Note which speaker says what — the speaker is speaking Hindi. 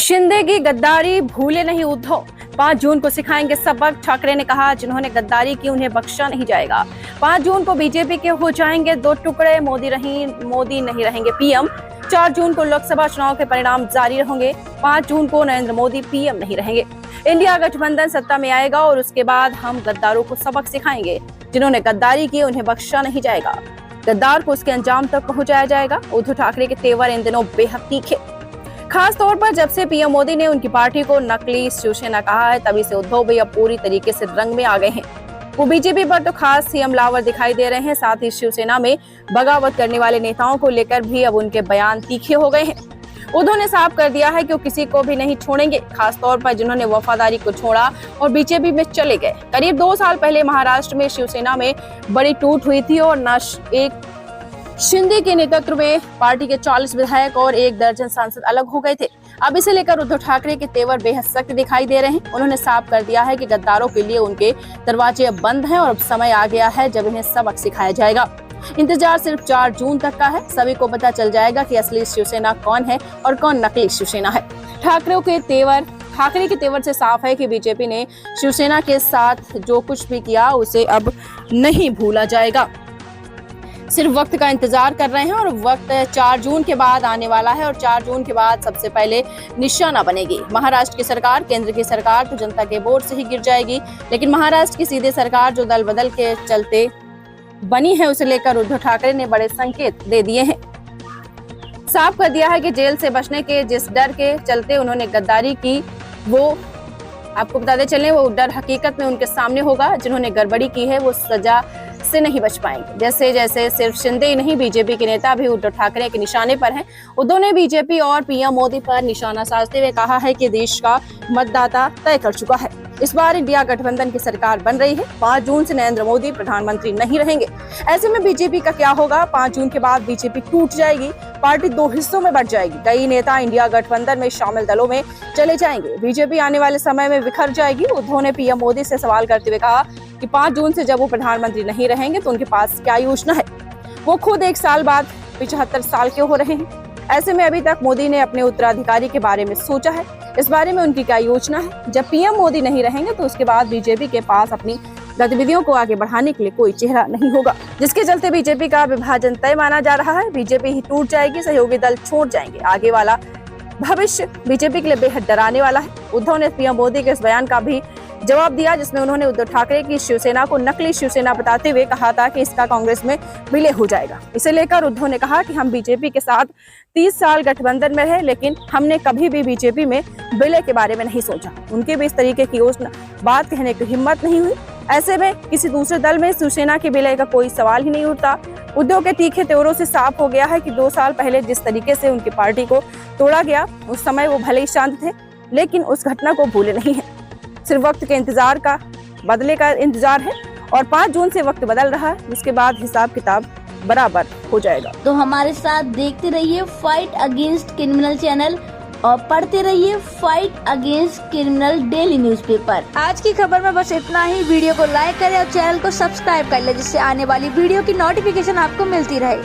Speaker 1: शिंदे की गद्दारी भूले नहीं उद्धव, 5 जून को सिखाएंगे सबक, ठाकरे ने कहा। जिन्होंने गद्दारी की उन्हें बख्शा नहीं जाएगा। 5 जून को बीजेपी के हो जाएंगे 2 टुकड़े, मोदी नहीं रहेंगे पीएम। 4 जून को लोकसभा चुनाव के परिणाम जारी रहेंगे। 5 जून को नरेंद्र मोदी पीएम नहीं रहेंगे। इंडिया गठबंधन सत्ता में आएगा और उसके बाद हम गद्दारों को सबक सिखाएंगे। जिन्होंने गद्दारी की उन्हें बख्शा नहीं जाएगा। गद्दार को उसके अंजाम तक पहुंचाया जाएगा। उद्धव ठाकरे के तेवर इन दिनों बेहद तीखे, खास तौर पर जब से पीएम मोदी ने उनकी पार्टी को नकली शिवसेना कहा है, तभी से उद्धव भी अब पूरी तरीके से रंग में आ गए हैं। वो बीजेपी पर तो खास ही हमलावर दिखाई दे रहे हैं, साथ ही शिवसेना में बगावत करने वाले नेताओं को लेकर भी अब उनके बयान तीखे हो गए हैं। उद्धव ने साफ कर दिया है कि वो किसी को भी नहीं छोड़ेंगे, खास तौर पर जिन्होंने वफादारी को छोड़ा और बीजेपी में चले गए। करीब 2 साल पहले महाराष्ट्र में शिवसेना में बड़ी टूट हुई थी और एक शिंदे के नेतृत्व में पार्टी के 40 विधायक और 1 दर्जन सांसद अलग हो गए थे। अब इसे लेकर उद्धव ठाकरे के तेवर बेहद सख्त दिखाई दे रहे हैं। उन्होंने साफ कर दिया है कि गद्दारों के लिए उनके दरवाजे अब बंद हैं और अब समय आ गया है जब इन्हें सबक सिखाया जाएगा। इंतजार सिर्फ 4 जून तक का है। सभी को पता चल जाएगा कि असली शिवसेना कौन है और कौन नकली शिवसेना है। ठाकरे के तेवर से साफ है कि बीजेपी ने शिवसेना के साथ जो कुछ भी किया उसे अब नहीं भूला जाएगा। सिर्फ वक्त का इंतजार कर रहे हैं और वक्त 4 जून के बाद आने वाला है और 4 जून के बाद सबसे पहले निशाना बनेगी महाराष्ट्र की सरकार। केंद्र की सरकार तो जनता के वोट से ही गिर जाएगी, लेकिन महाराष्ट्र की सीधे सरकार जो दल बदल के चलते बनी है, उसे लेकर उद्धव ठाकरे ने बड़े संकेत दे दिए हैं। साफ कर दिया है कि जेल से बचने के जिस डर के चलते उन्होंने गद्दारी की, वो आपको बताते चलें वो डर हकीकत में उनके सामने होगा। जिन्होंने गड़बड़ी की है वो सजा से नहीं बच पाएंगे। जैसे जैसे सिर्फ शिंदे ही नहीं, बीजेपी के नेता भी उद्धव ठाकरे के निशाने पर हैं। उद्धव ने बीजेपी और पीएम मोदी पर निशाना साधते हुए कहा है कि देश का मतदाता तय कर चुका है, इस बार इंडिया गठबंधन की सरकार बन रही है। 5 जून से नरेंद्र मोदी प्रधानमंत्री नहीं रहेंगे। ऐसे में बीजेपी का क्या होगा? 5 जून के बाद बीजेपी टूट जाएगी, पार्टी 2 हिस्सों में बंट जाएगी। कई नेता इंडिया गठबंधन में शामिल दलों में चले जाएंगे। बीजेपी आने वाले समय में बिखर जाएगी। उद्धव ने पीएम मोदी से सवाल करते हुए कहा कि 5 जून से जब वो प्रधानमंत्री नहीं रहेंगे तो उनके पास क्या योजना है। वो खुद 1 साल बाद 75 साल के हो रहे हैं। ऐसे में अभी तक मोदी ने अपने उत्तराधिकारी के बारे में सोचा है? इस बारे में उनकी क्या योजना है? जब पीएम मोदी नहीं रहेंगे तो उसके बाद बीजेपी के पास अपनी गतिविधियों को आगे बढ़ाने के लिए कोई चेहरा नहीं होगा, जिसके चलते बीजेपी का विभाजन तय माना जा रहा है। बीजेपी ही टूट जाएगी, सहयोगी दल छोड़ जाएंगे। आगे वाला भविष्य बीजेपी के लिए बेहद डराने वाला है। उद्धव ने पीएम मोदी के इस बयान का भी जवाब दिया, जिसमें उन्होंने उद्धव ठाकरे की शिवसेना को नकली शिवसेना बताते हुए कहा था कि इसका कांग्रेस में विलय हो जाएगा। इसे लेकर उद्धव ने कहा कि हम बीजेपी के साथ 30 साल गठबंधन में रहे, लेकिन हमने कभी भी बीजेपी में विलय के बारे में नहीं सोचा। उनके भी इस तरीके की बात कहने की हिम्मत नहीं हुई। ऐसे में किसी दूसरे दल में शिवसेना के विलय का कोई सवाल ही नहीं उठता। उद्धव के तीखे तेवरों से साफ हो गया है कि 2 साल पहले जिस तरीके से उनकी पार्टी को तोड़ा गया, उस समय वो भले ही शांत थे, लेकिन उस घटना को भूले नहीं है। सिर्फ वक्त के इंतजार का बदले का इंतजार है और 5 जून से वक्त बदल रहा है, जिसके बाद हिसाब किताब बराबर हो जाएगा।
Speaker 2: तो हमारे साथ देखते रहिए फाइट अगेंस्ट क्रिमिनल चैनल और पढ़ते रहिए fight against criminal daily newspaper. आज की खबर में बस इतना ही। वीडियो को लाइक करें और चैनल को सब्सक्राइब कर ले, जिससे आने वाली वीडियो की नोटिफिकेशन आपको मिलती रहे।